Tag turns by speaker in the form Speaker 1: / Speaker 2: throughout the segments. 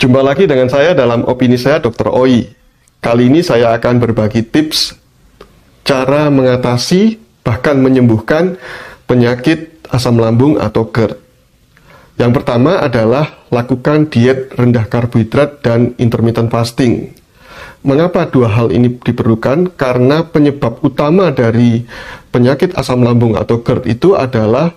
Speaker 1: Jumpa lagi dengan saya dalam Opini Saya Dr. Oi. Kali ini saya akan berbagi tips cara mengatasi bahkan menyembuhkan penyakit asam lambung atau GERD. Yang pertama adalah lakukan diet rendah karbohidrat dan intermittent fasting. Mengapa dua hal ini diperlukan? Karena penyebab utama dari penyakit asam lambung atau GERD itu adalah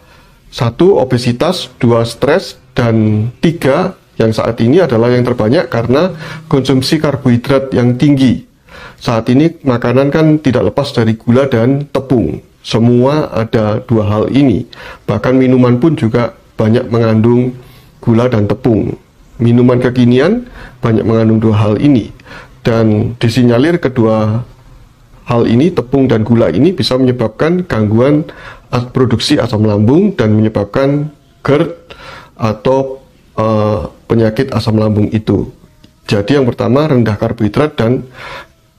Speaker 1: 1. Obesitas, 2. Stres, dan 3. Yang saat ini adalah yang terbanyak karena konsumsi karbohidrat yang tinggi. Saat ini makanan kan tidak lepas dari gula dan tepung. Semua ada dua hal ini. Bahkan minuman pun juga banyak mengandung gula dan tepung. Minuman kekinian banyak mengandung dua hal ini. Dan disinyalir kedua hal ini, tepung dan gula ini, bisa menyebabkan gangguan produksi asam lambung dan menyebabkan GERD atau penyakit asam lambung itu. Jadi yang pertama rendah karbohidrat dan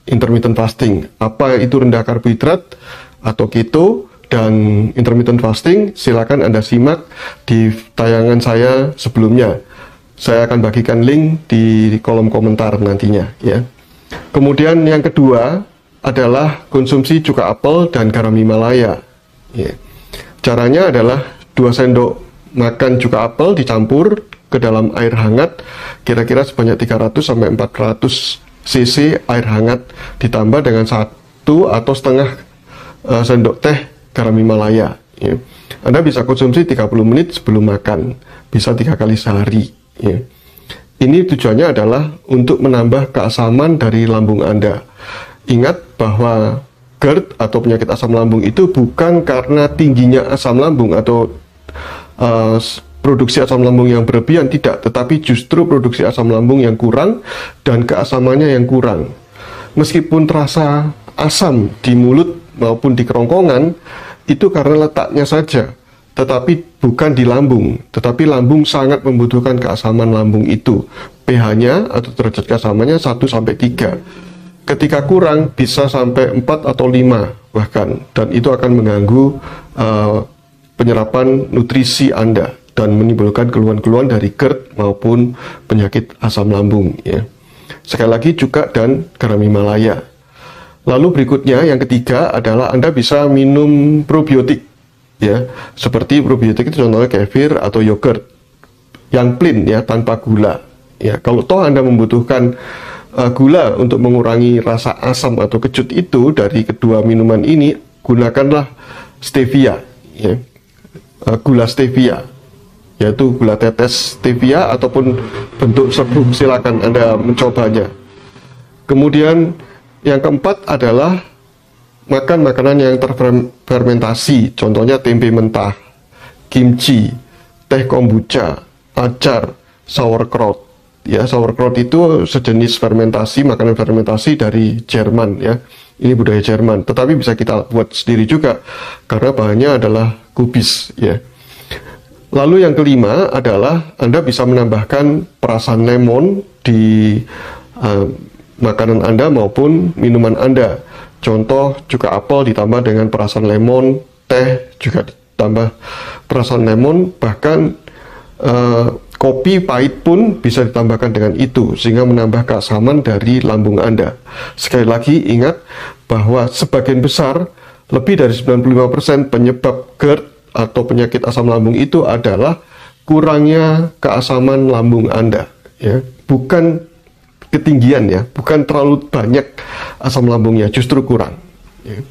Speaker 1: intermittent fasting. Apa itu rendah karbohidrat atau keto dan intermittent fasting? Silakan Anda simak di tayangan saya sebelumnya. Saya akan bagikan link di kolom komentar nantinya ya. Kemudian yang kedua adalah konsumsi cuka apel dan garam Himalaya. Ya. Caranya adalah 2 sendok makan cuka apel dicampur ke dalam air hangat kira-kira sebanyak 300-400 cc air hangat, ditambah dengan 1 atau setengah sendok teh garam Himalaya ya. Anda bisa konsumsi 30 menit sebelum makan, bisa 3 kali sehari ya. Ini tujuannya adalah untuk menambah keasaman dari lambung Anda. Ingat bahwa GERD atau penyakit asam lambung itu bukan karena tingginya asam lambung atau produksi asam lambung yang berlebihan, tidak, tetapi justru produksi asam lambung yang kurang dan keasamannya yang kurang. Meskipun terasa asam di mulut maupun di kerongkongan, itu karena letaknya saja, tetapi bukan di lambung. Tetapi lambung sangat membutuhkan keasaman lambung itu. pH-nya atau derajat keasamannya 1-3. Ketika kurang bisa sampai 4 atau 5 bahkan, dan itu akan mengganggu penyerapan nutrisi Anda dan menimbulkan keluhan-keluhan dari GERD maupun penyakit asam lambung ya. Sekali lagi cuka dan garam Himalaya. Lalu berikutnya yang ketiga adalah Anda bisa minum probiotik ya. Seperti probiotik itu contohnya kefir atau yogurt yang plain ya, tanpa gula. Ya, kalau toh Anda membutuhkan gula untuk mengurangi rasa asam atau kecut itu dari kedua minuman ini, gunakanlah stevia ya. Gula stevia, yaitu gula tetes stevia ataupun bentuk serbuk, silakan Anda mencobanya. Kemudian yang keempat adalah makan makanan yang terfermentasi, contohnya tempe mentah, kimchi, teh kombucha, acar, sauerkraut. Ya, sauerkraut itu sejenis fermentasi, makanan fermentasi dari Jerman ya. Ini budaya Jerman, tetapi bisa kita buat sendiri juga karena bahannya adalah kubis ya. Lalu yang kelima adalah Anda bisa menambahkan perasan lemon di makanan Anda maupun minuman Anda. Contoh cuka apel ditambah dengan perasan lemon, teh juga ditambah perasan lemon, bahkan kopi pahit pun bisa ditambahkan dengan itu sehingga menambah keasaman dari lambung Anda. Sekali lagi ingat bahwa sebagian besar, lebih dari 95% penyebab GERD atau penyakit asam lambung itu adalah kurangnya keasaman lambung Anda ya, bukan ketinggian ya, bukan terlalu banyak asam lambungnya, justru kurang ya.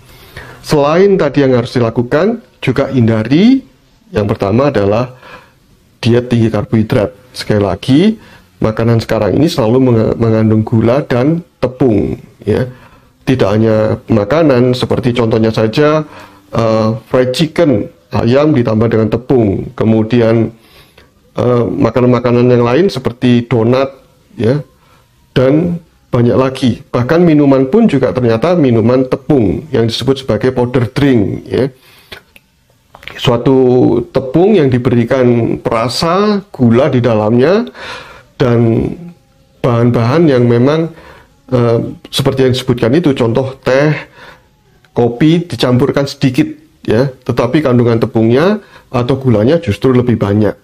Speaker 1: Selain tadi yang harus dilakukan, juga hindari yang pertama adalah diet tinggi karbohidrat. Sekali lagi, makanan sekarang ini selalu mengandung gula dan tepung ya. Tidak hanya makanan, seperti contohnya saja fried chicken, ayam ditambah dengan tepung. Kemudian makanan-makanan yang lain seperti donat ya, dan banyak lagi. Bahkan minuman pun juga ternyata minuman tepung yang disebut sebagai powder drink ya. Suatu tepung yang diberikan perasa gula di dalamnya dan bahan-bahan yang memang seperti yang disebutkan itu, contoh teh, kopi dicampurkan sedikit ya, tetapi kandungan tepungnya atau gulanya justru lebih banyak.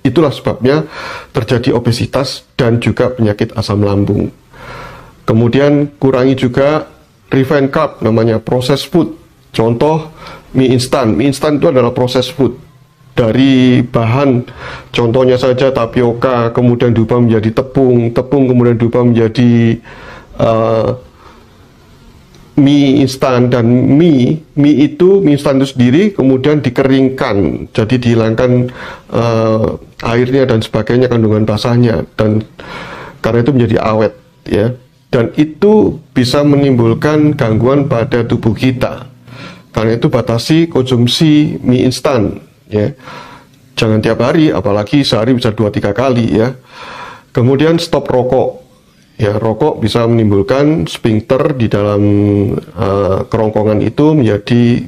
Speaker 1: Itulah sebabnya terjadi obesitas dan juga penyakit asam lambung. Kemudian kurangi juga refined carb, namanya processed food. Contoh mie instan. Mie instan itu adalah processed food. Dari bahan, contohnya saja tapioka, kemudian diubah menjadi tepung, tepung kemudian diubah menjadi mie instan, dan mie instan itu sendiri kemudian dikeringkan, jadi dihilangkan airnya dan sebagainya, kandungan basahnya, dan karena itu menjadi awet ya, dan itu bisa menimbulkan gangguan pada tubuh kita. Karena itu batasi konsumsi mie instan ya, jangan tiap hari, apalagi sehari bisa 2-3 kali ya. Kemudian stop rokok. Ya, rokok bisa menimbulkan sphincter di dalam kerongkongan itu menjadi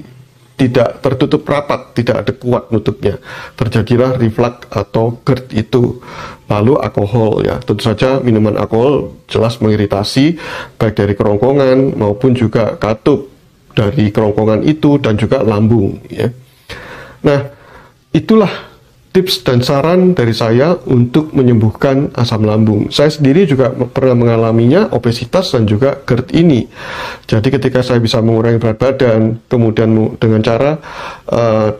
Speaker 1: tidak tertutup rapat, tidak ada kuat nutupnya. Terjadilah reflux atau GERD itu. Lalu alkohol ya, tentu saja minuman alkohol jelas mengiritasi baik dari kerongkongan maupun juga katup dari kerongkongan itu dan juga lambung ya. Nah, itulah tips dan saran dari saya untuk menyembuhkan asam lambung. Saya sendiri juga pernah mengalaminya, obesitas dan juga GERD ini. Jadi ketika saya bisa mengurangi berat badan, kemudian dengan cara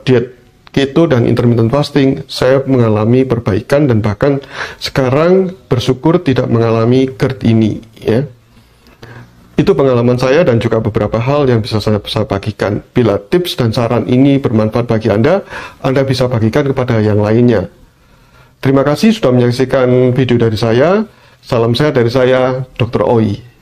Speaker 1: diet keto dan intermittent fasting, saya mengalami perbaikan dan bahkan sekarang bersyukur tidak mengalami GERD ini. Ya. Itu pengalaman saya dan juga beberapa hal yang bisa saya bagikan. Bila tips dan saran ini bermanfaat bagi Anda bisa bagikan kepada yang lainnya. Terima kasih sudah menyaksikan video dari saya. Salam sehat dari saya, Dr. Oi.